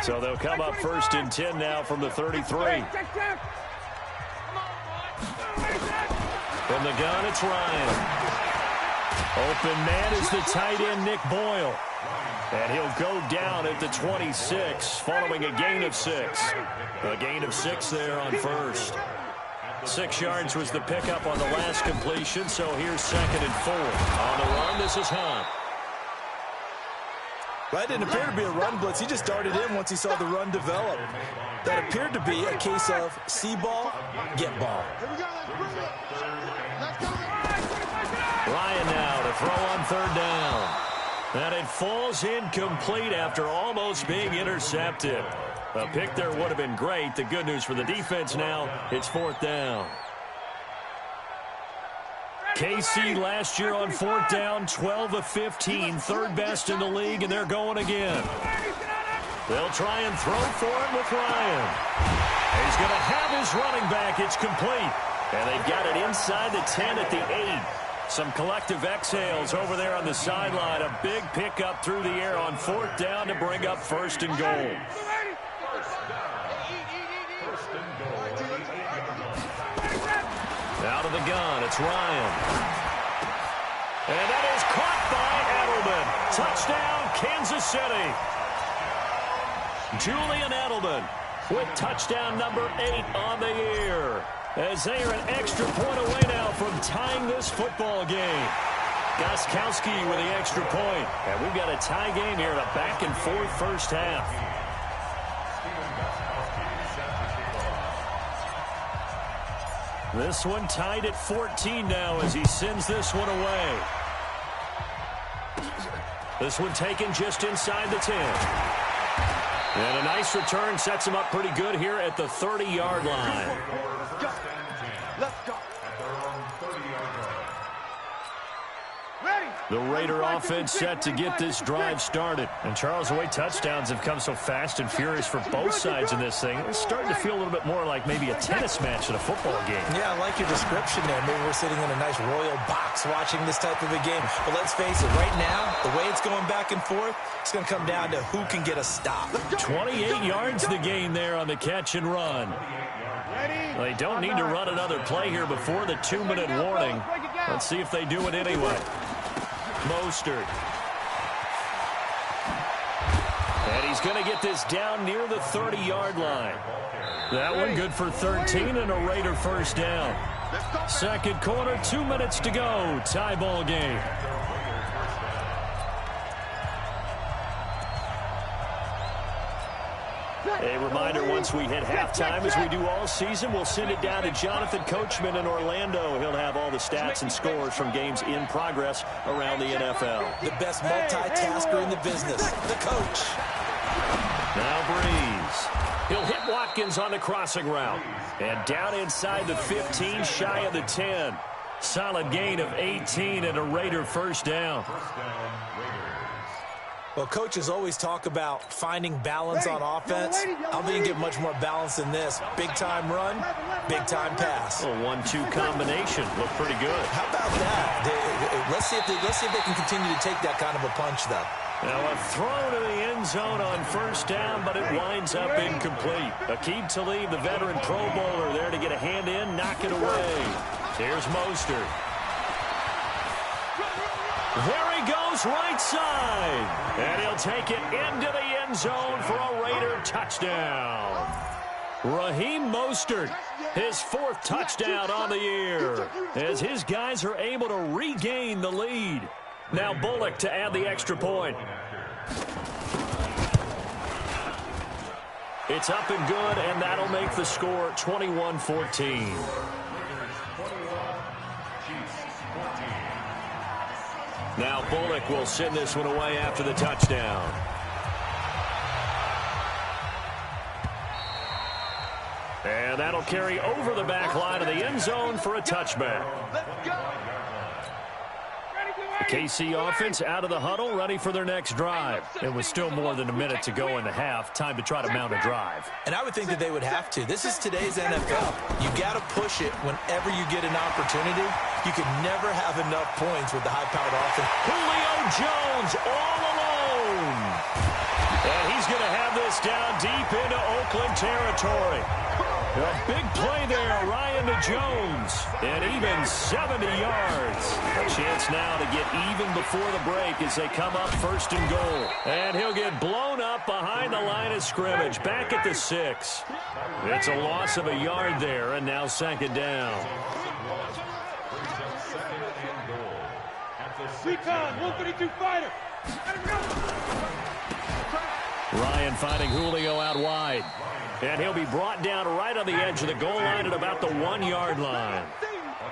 So they'll come up 1st and 10 now from the 33. From the gun, it's Ryan. Open man is the tight end, Nick Boyle. And he'll go down at the 26 following a gain of 6. A gain of 6 there on 1st. 6 yards was the pickup on the last completion, so here's 2nd and 4. On the run, this is Hunt. That didn't appear to be a run blitz. He just darted in once he saw the run develop. That appeared to be a case of see ball, get ball. Ryan now to throw on 3rd down. And it falls incomplete after almost being intercepted. A pick there would have been great. The good news for the defense now, it's 4th down. KC last year on 4th down, 12 of 15, 3rd best in the league, and they're going again. They'll try and throw for it with Ryan. He's going to have his running back. It's complete. And they've got it inside the 10 at the 8. Some collective exhales over there on the sideline. A big pickup through the air on 4th down to bring up 1st and goal. Out of the gun, it's Ryan. And that is caught by Edelman. Touchdown, Kansas City. Julian Edelman with touchdown number 8 on the year. As they are an extra point away now from tying this football game. Gostkowski with the extra point. And we've got a tie game here in a back-and-forth first half. This one tied at 14 now as he sends this one away. This one taken just inside the 10. And a nice return sets him up pretty good here at the 30-yard line. Let's go. The Raider offense set to get this drive started. And Charles, the way touchdowns have come so fast and furious for both sides in this thing, it's starting to feel a little bit more like maybe a tennis match than a football game. Yeah, I like your description there. Maybe we're sitting in a nice royal box watching this type of a game. But let's face it, right now, the way it's going back and forth, it's going to come down to who can get a stop. 28 yards the gain there on the catch and run. They don't need to run another play here before the 2-minute warning. Let's see if they do it anyway. Mostert. And he's going to get this down near the 30-yard line. That one good for 13 and a Raider first down. Second quarter, 2 minutes to go. Tie ball game. A reminder, once we hit halftime, as we do all season, we'll send it down to Jonathan Coachman in Orlando. He'll have all the stats and scores from games in progress around the NFL. The best multitasker in the business, the coach. Now Breeze. He'll hit Watkins on the crossing route. And down inside the 15, shy of the 10. Solid gain of 18 and a Raider first down. Well, coaches always talk about finding balance on offense. I don't think you get much more balance than this. Big-time run, big-time pass. A 1-2 combination. Look pretty good. How about that? Let's see if they can continue to take that kind of a punch, though. Now a throw to the end zone on first down, but it winds up incomplete. Aqib Talib, the veteran Pro Bowler, there to get a hand in, knock it away. Here's Mostert. There he goes, right side. And he'll take it into the end zone for a Raider touchdown. Raheem Mostert, his 4th touchdown on the year, as his guys are able to regain the lead. Now Bullock to add the extra point. It's up and good, and that'll make the score 21-14. Now Bullock will send this one away after the touchdown. And that'll carry over the back line of the end zone for a touchback. The KC offense out of the huddle, ready for their next drive. It was still more than a minute to go in the half. Time to try to mount a drive. And I would think that they would have to. This is today's NFL. You got to push it whenever you get an opportunity. You can never have enough points with the high-powered offense. Julio Jones all alone. And he's going to have this pass down deep into Oakland territory. A big play there, Ryan to Jones, and even 70 yards. A chance now to get even before the break as they come up 1st and goal. And he'll get blown up behind the line of scrimmage, back at the 6. It's a loss of a yard there, and now 2nd down. Recon, 132 fighter. Ryan finding Julio out wide. And he'll be brought down right on the edge of the goal line at about the 1-yard line.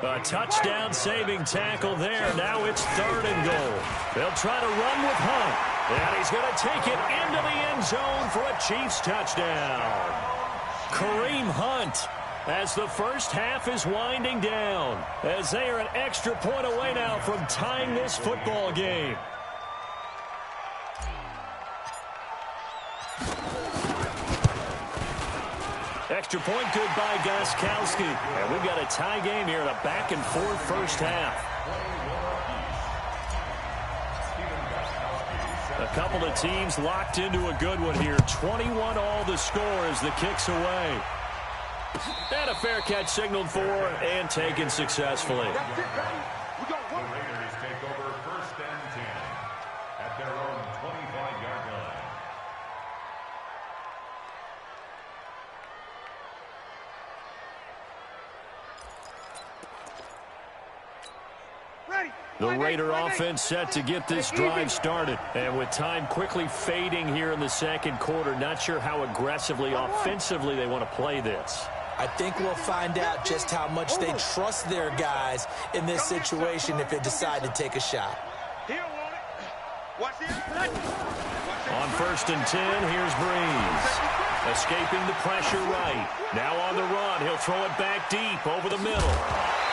A touchdown-saving tackle there. Now it's 3rd and goal. They'll try to run with Hunt. And he's going to take it into the end zone for a Chiefs touchdown. Kareem Hunt, as the first half is winding down, as they are an extra point away now from tying this football game. Extra point good by Gostkowski. And we've got a tie game here in a back-and-forth first half. A couple of teams locked into a good one here. 21 all the score as the kick's away. And a fair catch signaled for and taken successfully. The Raiders take over 1st and 10 at their own 25-yard line. The Raider offense set to get this drive started. And with time quickly fading here in the 2nd quarter, not sure how aggressively, offensively they want to play this. I think we'll find out just how much they trust their guys in this situation if they decide to take a shot. On 1st and 10, here's Breeze. Escaping the pressure right. Now on the run, he'll throw it back deep over the middle.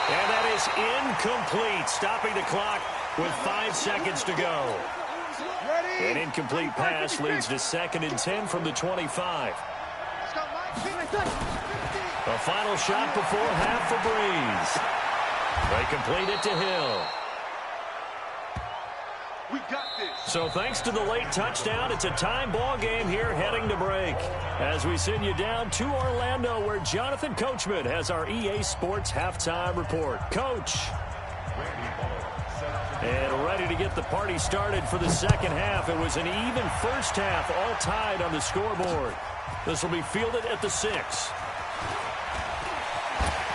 And that is incomplete, stopping the clock with 5 seconds to go. An incomplete pass leads to 2nd and 10 from the 25. A final shot before half for Breeze. They complete it to Hill. We got this. So thanks to the late touchdown, it's a time ball game here heading to break. As we send you down to Orlando, where Jonathan Coachman has our EA Sports halftime report. Coach. And ready to get the party started for the 2nd half. It was an even first half, all tied on the scoreboard. This will be fielded at the 6.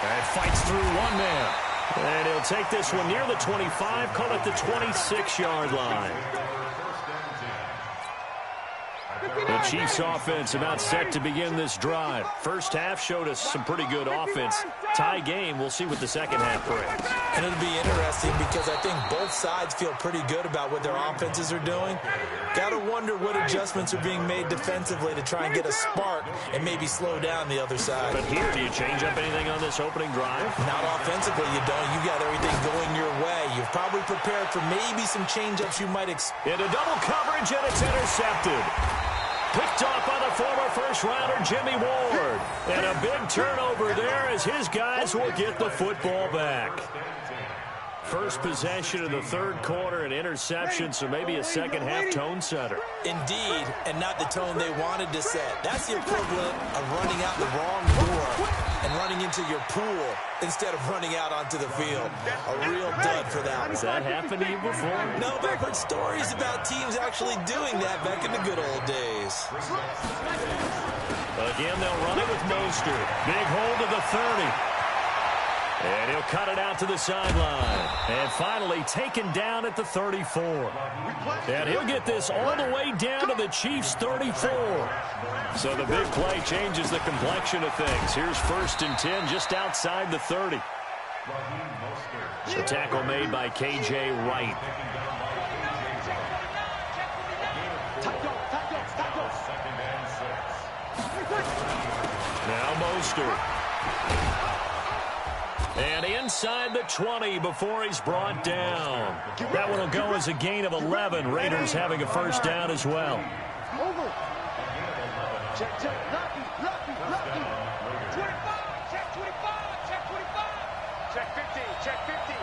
And fights through one man. And he'll take this one near the 25, call it the 26-yard line. The Chiefs offense about set to begin this drive. First half showed us some pretty good offense. Tie game, we'll see what the 2nd half brings. And it'll be interesting because I think both sides feel pretty good about what their offenses are doing. Got to wonder what adjustments are being made defensively to try and get a spark and maybe slow down the other side. But here, do you change up anything on this opening drive? Not offensively, you don't. You got everything going your way. You've probably prepared for maybe some change-ups you might expect. Into double coverage, and it's intercepted. Picked off by the former first-rounder Jimmy Ward. And a big turnover there as his guys will get the football back. First possession of the 3rd quarter, an interception, so maybe a 2nd half tone setter. Indeed, and not the tone they wanted to set. That's the equivalent of running out the wrong door and running into your pool instead of running out onto the field. A real dud for that one. Has that happened to you before? No, but I've heard stories about teams actually doing that back in the good old days. Again, they'll run it with Mostert. Big hold of the 30. And he'll cut it out to the sideline. And finally taken down at the 34. And he'll get this all the way down to the Chiefs' 34. So the big play changes the complexion of things. Here's 1st and 10 just outside the 30. The tackle made by K.J. Wright. Now Mostert. And inside the 20 before he's brought down. That one will go as a gain of 11. Raiders having a first down as well. Check, lucky. 25, check 25. Check 50.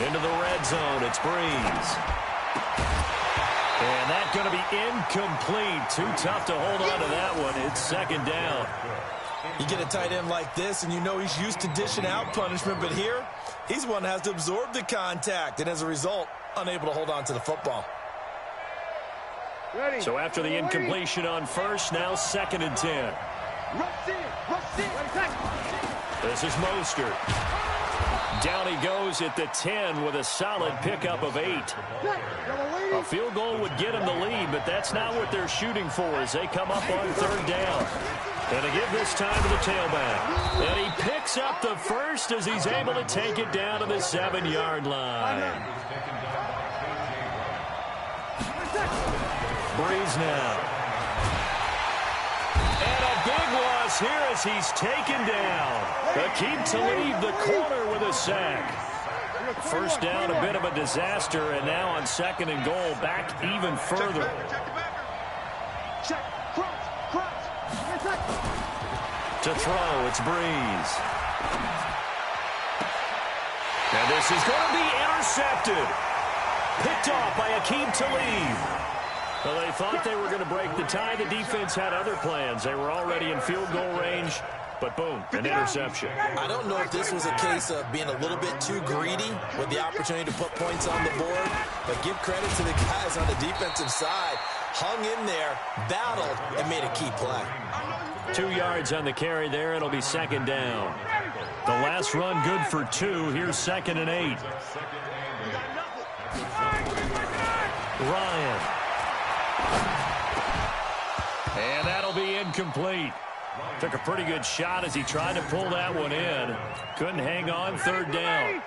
Into the red zone, it's Breeze. And that's going to be incomplete. Too tough to hold on to that one. It's second down. You get a tight end like this, and you know he's used to dishing out punishment, but here, he's one that has to absorb the contact, and as a result, unable to hold on to the football. So after the incompletion on first, now 2nd and 10. This is Mostert. Down he goes at the 10 with a solid pickup of 8. A field goal would get him the lead, but that's not what they're shooting for as they come up on 3rd down. And to give this time to the tailback. And he picks up the first as he's able to take it down to the 7-yard line. Breeze now. And a big loss here as he's taken down. Aqib Talib, the corner, with a sack. First down, a bit of a disaster, and now on 2nd and goal, back even further. To throw, it's Breeze. And this is going to be intercepted. Picked off by Aqib Talib. Well, they thought they were going to break the tie. The defense had other plans. They were already in field goal range, but boom, an interception. I don't know if this was a case of being a little bit too greedy with the opportunity to put points on the board, but give credit to the guys on the defensive side. Hung in there, battled, and made a key play. 2 yards on the carry there. It'll be 2nd down. The last run good for 2. Here's 2nd and 8. Ryan. And that'll be incomplete. Took a pretty good shot as he tried to pull that one in. Couldn't hang on 3rd down.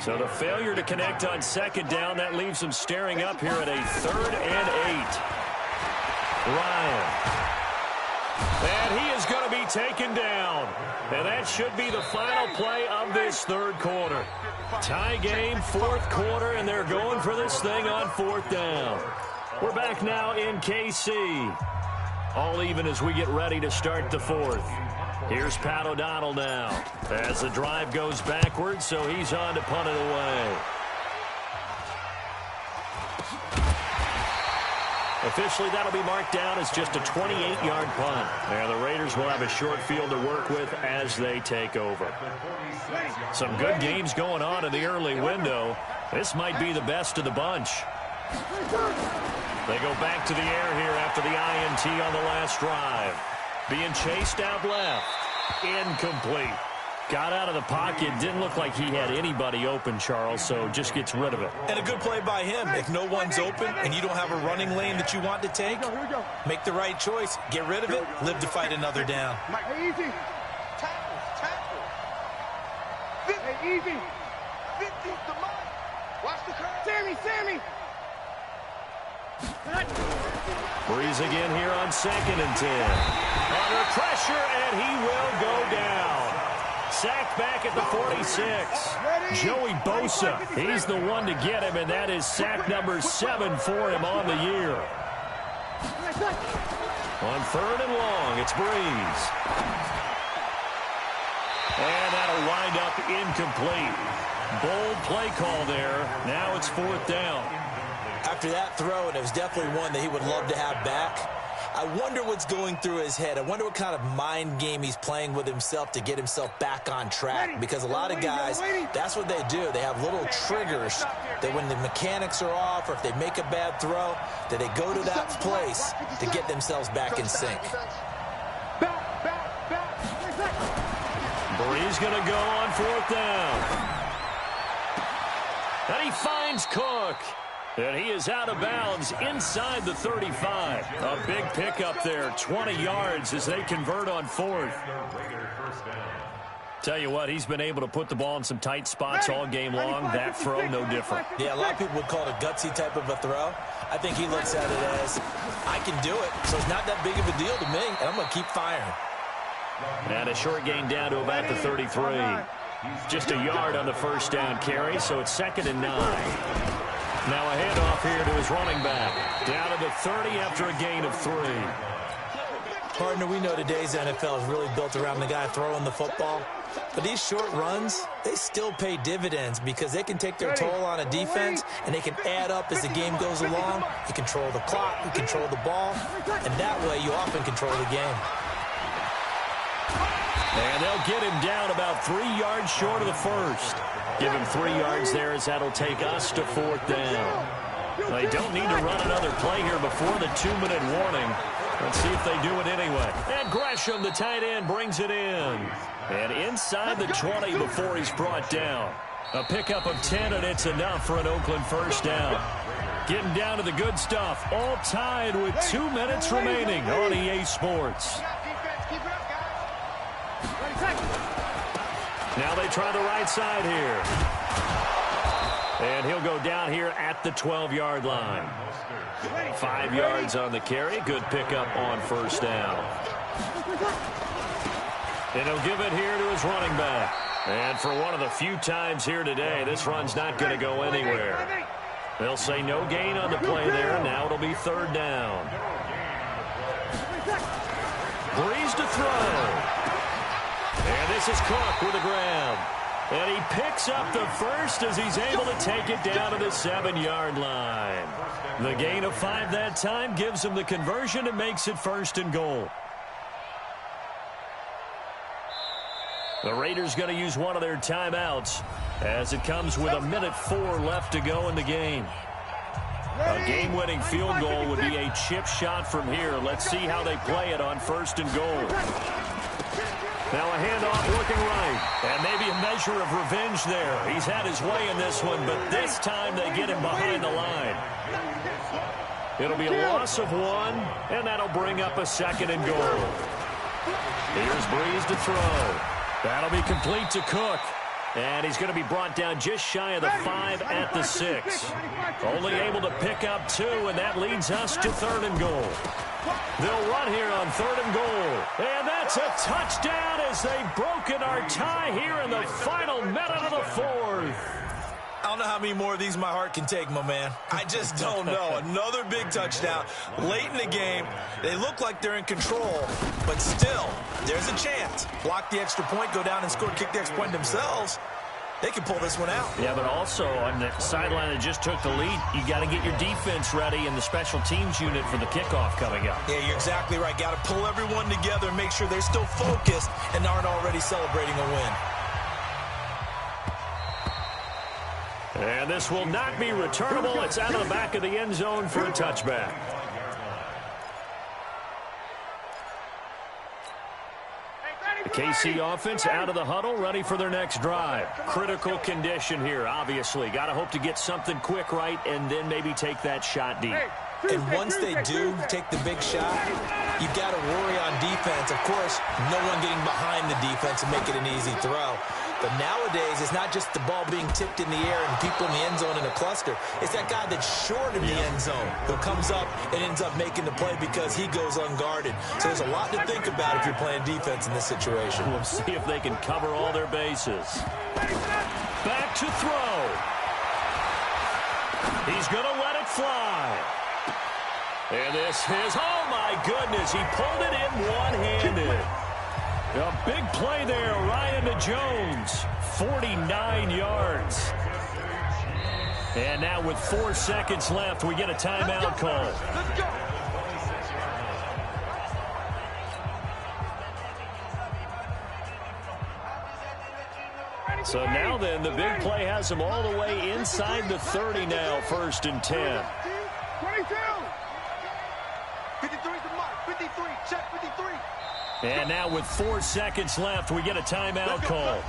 So the failure to connect on 2nd down, that leaves him staring up here at a 3rd and 8. Ryan. And he is going to be taken down. And that should be the final play of this 3rd quarter. Tie game, 4th quarter, and they're going for this thing on 4th down. We're back now in KC. All even as we get ready to start the 4th. Here's Pat O'Donnell now. As the drive goes backwards, so he's on to punt it away. Officially, that'll be marked down as just a 28-yard punt. Now the Raiders will have a short field to work with as they take over. Some good games going on in the early window. This might be the best of the bunch. They go back to the air here after the INT on the last drive. Being chased out left. Incomplete. Got out of the pocket. Didn't look like he had anybody open, Charles, so just gets rid of it. And a good play by him. If no one's open and you don't have a running lane that you want to take, make the right choice. Get rid of it. Live to fight another down. Hey, easy. Tackle. Hey, easy. 50's the mark. Watch the curve. Sammy. Breeze again here on 2nd and 10. Under pressure, and he will go down. Sacked back at the 46. Joey Bosa, he's the one to get him, and that is sack number 7 for him on the year. On 3rd and long, it's Breeze. And that'll wind up incomplete. Bold play call there. Now it's 4th down. After that throw, and it was definitely one that he would love to have back, I wonder what's going through his head. I wonder what kind of mind game he's playing with himself to get himself back on track. Because a lot of guys, that's what they do. They have little triggers that when the mechanics are off or if they make a bad throw, that they go to that place to get themselves back in sync. Breeze going to go on 4th down. And he finds Cook. And he is out of bounds inside the 35. A big pickup there, 20 yards as they convert on 4th. Tell you what, he's been able to put the ball in some tight spots all game long. That throw, no different. Yeah, a lot of people would call it a gutsy type of a throw. I think he looks at it as, I can do it, so it's not that big of a deal to me, and I'm going to keep firing. And a short gain down to about the 33. Just a yard on the first down carry, so it's 2nd and 9. Now a handoff here to his running back. Down to the 30 after a gain of 3. Partner, we know today's NFL is really built around the guy throwing the football. But these short runs, they still pay dividends because they can take their toll on a defense, and they can add up as the game goes along. You control the clock, you control the ball, and that way you often control the game. And they'll get him down about 3 yards short of the first. Give him 3 yards there as that'll take us to 4th down. They don't need to run another play here before the 2-minute warning. Let's see if they do it anyway. And Gresham, the tight end, brings it in. And inside the 20 before he's brought down. A pickup of 10, and it's enough for an Oakland first down. Getting down to the good stuff. All tied with 2 minutes remaining on EA Sports. Now they try the right side here. And he'll go down here at the 12-yard line. 5 yards on the carry. Good pickup on first down. And he'll give it here to his running back. And for one of the few times here today, this run's not going to go anywhere. They'll say no gain on the play there. Now it'll be 3rd down. Breeze to throw. And this is Cook with a grab. And he picks up the first as he's able to take it down to the 7-yard line. The gain of 5 that time gives him the conversion and makes it 1st and goal. The Raiders going to use one of their timeouts as it comes with 1:04 left to go in the game. A game-winning field goal would be a chip shot from here. Let's see how they play it on 1st and goal. Now a handoff looking right. And maybe a measure of revenge there. He's had his way in this one, but this time they get him behind the line. It'll be a loss of 1, and that'll bring up a 2nd and goal. Here's Breeze to throw. That'll be complete to Cook. And he's going to be brought down just shy of the 5 at the 6. Only able to pick up 2, and that leads us to 3rd and goal. They'll run here on 3rd and goal. And that's a touchdown as they've broken our tie here in the final minute of the 4th. I don't know how many more of these my heart can take, my man. I just don't know. Another big touchdown late in the game. They look like they're in control, but still, there's a chance. Block the extra point, go down and score, kick the extra point themselves. They can pull this one out. Yeah, but also on the sideline that just took the lead, you got to get your defense ready and the special teams unit for the kickoff coming up. Yeah, you're exactly right. Got to pull everyone together and make sure they're still focused and aren't already celebrating a win. And this will not be returnable. It's out of the back of the end zone for a touchback. The KC offense out of the huddle, ready for their next drive. Critical condition here, obviously. Got to hope to get something quick right and then maybe take that shot deep. And once they do take the big shot, you got to worry on defense. Of course, no one getting behind the defense and make it an easy throw. But nowadays, it's not just the ball being tipped in the air and people in the end zone in a cluster. It's that guy that's short in the end zone who comes up and ends up making the play because he goes unguarded. So there's a lot to think about if you're playing defense in this situation. We'll see if they can cover all their bases. Back to throw. He's going to let it fly. And this is, oh my goodness, he pulled it in one-handed. A big play there, Ryan to Jones, 49 yards. And now with 4 seconds left, we get a timeout call. So now then, the big play has them all the way inside the 30 now, 1st and 10. 22. 53 to Mike. 53. Check 53. And now with 4 seconds left, we get a timeout call.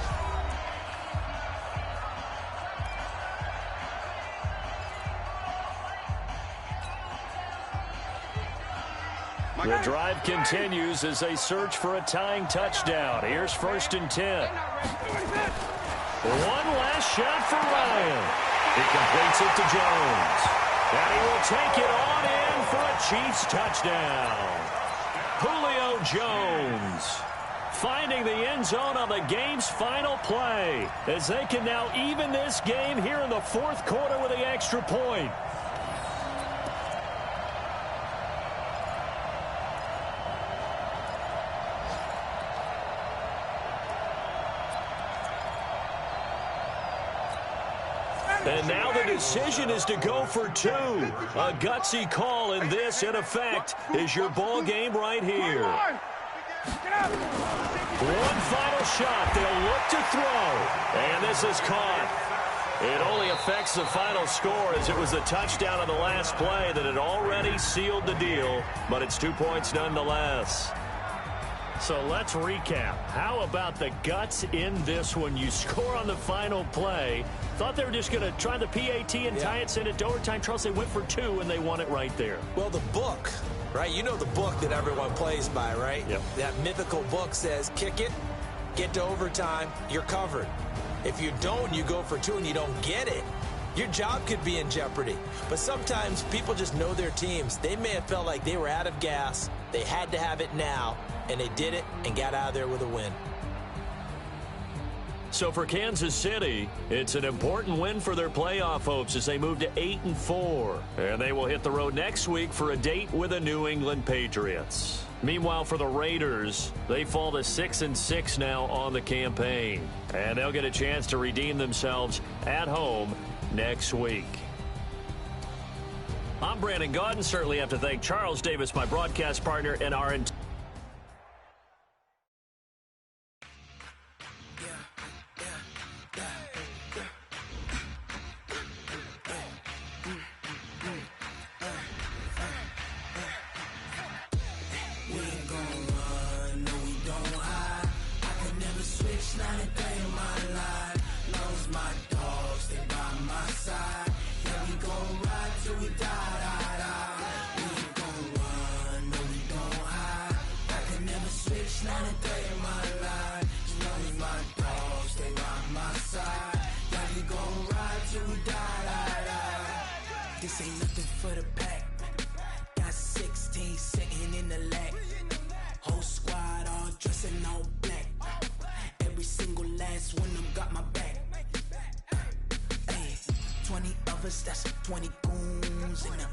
The drive continues as they search for a tying touchdown. Here's 1st and 10. One last shot for Ryan. He completes it to Jones. And he will take it on in for a Chiefs touchdown. Julio Jones finding the end zone on the game's final play as they can now even this game here in the 4th quarter with the extra point. And now the decision is to go for two. A gutsy call, and this, in effect, is your ball game right here. One final shot. They'll look to throw. And this is caught. It only affects the final score as it was a touchdown on the last play that had already sealed the deal, but it's 2 points nonetheless. So let's recap. How about the guts in this one? You score on the final play. Thought they were just going to try the PAT and tie it, send it to overtime. Charles, they went for two, and they won it right there. Well, the book, right? You know the book that everyone plays by, right? Yep. That mythical book says, kick it, get to overtime, you're covered. If you don't, you go for two and you don't get it, your job could be in jeopardy. But sometimes people just know their teams. They may have felt like they were out of gas. They had to have it now, and they did it and got out of there with a win. So for Kansas City, it's an important win for their playoff hopes as they move to 8-4. And they will hit the road next week for a date with the New England Patriots. Meanwhile, for the Raiders, they fall to 6-6 now on the campaign. And they'll get a chance to redeem themselves at home next week. I'm Brandon Gaudin. Certainly have to thank Charles Davis, my broadcast partner, and our entire This ain't nothing for the pack. Got 16 sitting in the lag. Whole squad all dressing all black. Every single last one of them got my back. Hey, 20 of us, that's 20 goons. And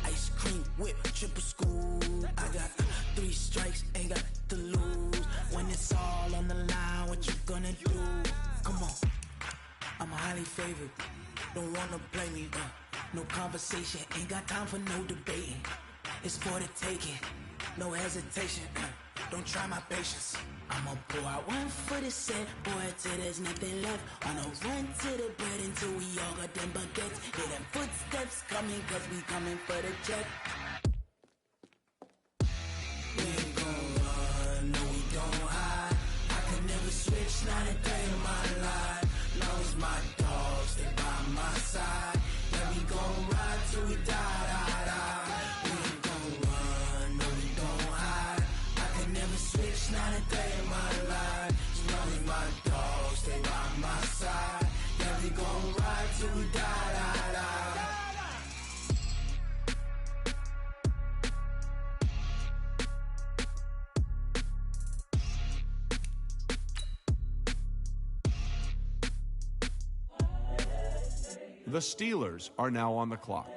ice cream whip, triple scoop. I got 3 strikes, ain't got to lose. When it's all on the line, what you gonna do? Come on, I'm highly favored. Don't wanna play me, no conversation, ain't got time for no debating. It's for the taking, no hesitation. Don't try my patience. I'ma pour out one for the set, boy, till there's nothing left. On a run to the bread until we all got them baguettes. Hear them footsteps coming, cause we coming for the check. We ain't gon' run, no we don't hide. I can never switch, not a day in my life. Long as my dogs, they by my side. Yeah, we gon' ride till we die. We ain't gon' run, no we don't hide. I can never switch, not a day in my life. As long as my dogs stay by my side. Yeah, we gon' ride till we die. The Steelers are now on the clock.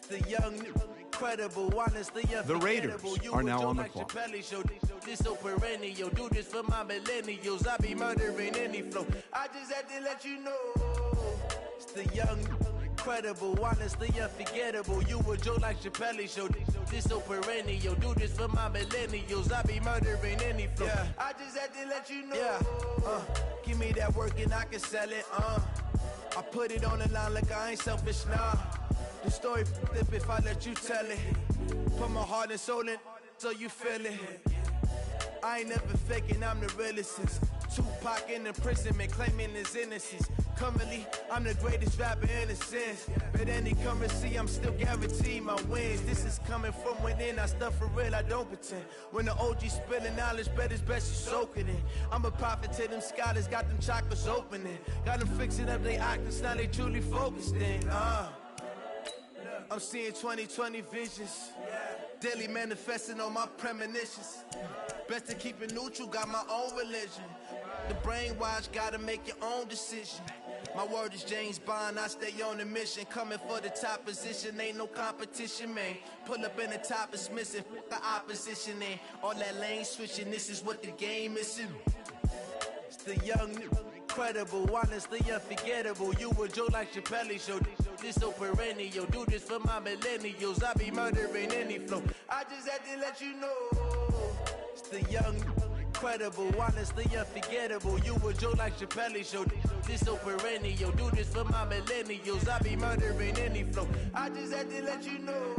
The young, incredible, honestly, the Raiders are now on the clock. This so perennial, do this for my millennials. I be murdering any flow. I just had to let you know. It's the young, incredible, honestly, unforgettable. You a Joe like Chappelle show. This so perennial, do this for my millennials. I be murdering any flow. Yeah. I just had to let you know. Yeah. Give me that work and I can sell it. I put it on the line like I ain't selfish, nah. The story flip if I let you tell it. Put my heart and soul in so you feel it. I ain't never faking, I'm the realest since Tupac in imprisonment, claiming his innocence. Currently, I'm the greatest rapper in a sense. But any currency, I'm still guaranteed my wins. This is coming from within, I stuff for real, I don't pretend. When the OG spilling knowledge, bet it's best you soak it in. I'm a prophet to them scholars, got them chakras opening. Got them fixing up their octaves, now they truly focused in. I'm seeing 2020 visions. Daily manifesting on my premonitions. Best to keep it neutral, got my own religion. The brainwash, gotta make your own decision. My word is James Bond, I stay on a mission. Coming for the top position, ain't no competition, man. Pull up in the top is missing, the opposition in. All that lane switching, this is what the game is. It's the young, incredible, honestly unforgettable. You a Joe like Chappelle show. This so perennial, do this for my millennials. I be murdering any flow. I just had to let you know. It's the young, incredible, honestly unforgettable. You a Joe like Chappelle show. This so perennial, do this for my millennials. I be murdering any flow. I just had to let you know.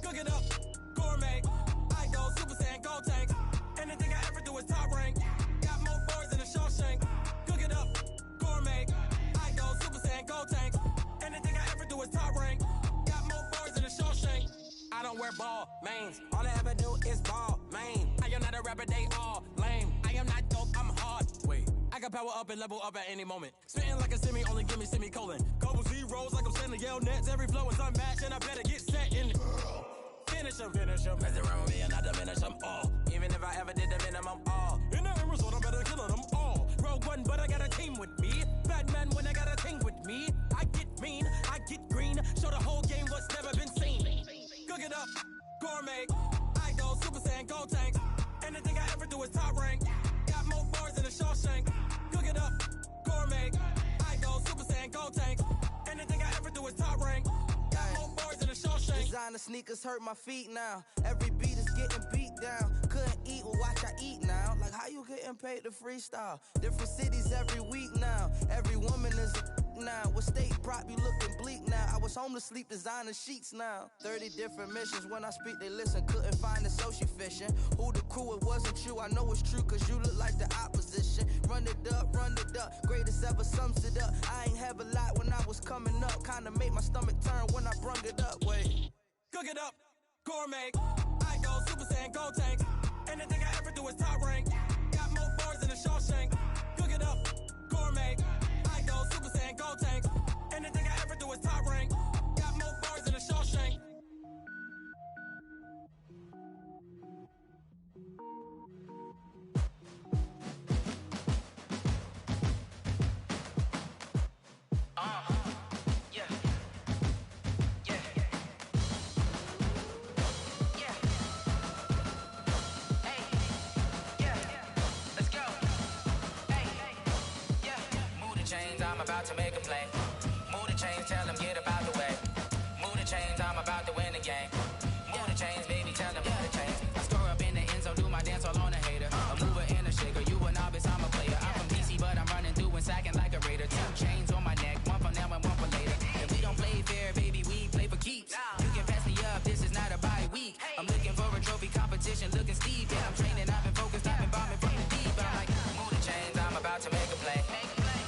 Cook it up, gourmet. I go Super Saiyan, gold tanks. Anything I ever do is top rank. Got more boards than a Shawshank. Cook it up, gourmet. I go Super Saiyan, gold tanks. Anything I ever do is top rank. Got more boards than a Shawshank. I don't wear ball mains. All I ever do is ball main. I am not a rapper, they all lame. I am not dope, I'm hard. Wait, I can power up and level up at any moment. Spitting like a semi, only give me semicolon. Couple zeros like I'm sending yell nets. Every flow is unmatched and I better get set in. Finish them. Mess around with me and I diminish them all. Even if I ever did the minimum all. In the end result, I'm better killing them all. Rogue One, but I got a team with me. Batman when I got a thing with me. I get mean, I get green. Show the whole game what's never been seen. Cook it up, gourmet. I go Super Saiyan, gold tanks. Anything I ever do is top rank. Got more bars than a Shawshank. Cook it up, gourmet. I go Super Saiyan, gold tanks. Anything I ever do is top rank. Got more bars than a Shawshank. Designer sneakers hurt my feet now. Every beat is getting beat down. Couldn't eat, well watch I eat now. Like how you getting paid to freestyle? Different cities every week now. Every woman is a now. With state prop you looking bleak now. I was home to sleep designer sheets now. 30 different missions. When I speak they listen. Couldn't find it so she fishing. Who the crew, it wasn't you. I know it's true cause you look like the opposition. Run it up. Greatest ever sums it up. I ain't have a lot when I was coming up. Kinda made my stomach turn when I brung it up. Wait. Cook it up, gourmet. I go Super Saiyan, gold tanks. Anything I ever do is top rank. Got more bars than a Shawshank. Cook it up, gourmet. I go Super Saiyan, gold tanks. Anything I ever do is top rank. Got more bars than a Shawshank. I'm about to make a play. Move the chains, tell them get about the way. Move the chains, I'm about to win the game. Move the chains, baby, tell them move the chains. I score up in the end zone, do my dance all on a hater. A mover and a shaker, you a novice, I'm a player. I'm from DC, but I'm running through and sacking like a raider. 2 chains on my neck, one for now and one for later. And we don't play fair, baby, we play for keeps. You can pass me up, this is not a bye week. I'm looking for a trophy competition, looking steep. Yeah, I'm training, I've been focused, I've been bombing from the deep. But I'm like, move the chains, I'm about to make a play.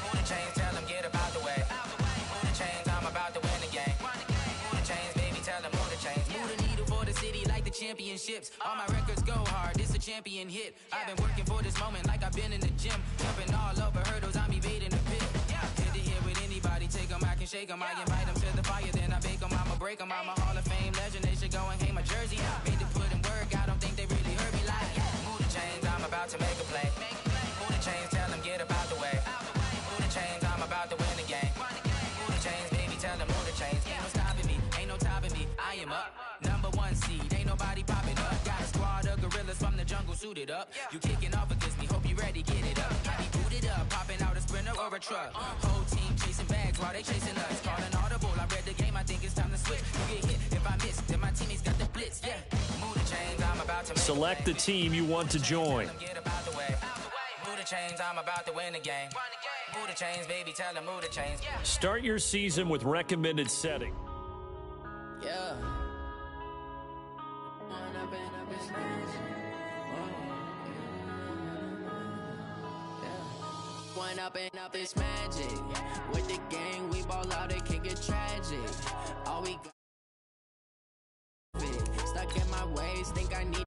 Move the chains, tell them get about the way. Move the chains, I'm about to win the game. Move the chains, baby, tell them move the chains. Move the needle for the city like the championships. All my records go hard, this a champion hit. I've been working for this moment like I've been in the gym. Jumping all over hurdles, I'm evading the pit. Hit to hit with anybody, take them, I can shake them. I invite them to the fire, then I bake them, I'ma break them. I'm a Hall of Fame legend, they should go and hang my jersey. Made to put in work, I don't think they really heard me like. Move the chains, I'm about to make a play. Move the chains, tell them get about the way. Move the chains, I'm about to win the game. Move the chains, baby, tell them move the chains. Ain't no stopping me, ain't no topping me. I am up, #1 seed, ain't nobody popping up. Got a squad of gorillas from the jungle suited up. You kicking off against me, hope you ready, get it up. I be booted up, popping out a Sprinter or a truck. Whole team chasing bags while they chasing us. Calling audible, I read the game, I think it's time to switch. You get hit, if I miss, then my teammates got the blitz, yeah. Move the chains, I'm about to select the team you want to join. Move the chains, I'm about to win the game. Move the chains, baby, tell them move the chains. Start your season with recommended setting. Yeah. One up and up is magic. With the gang, we ball out, it can get tragic. All we got stuck in my ways, think I need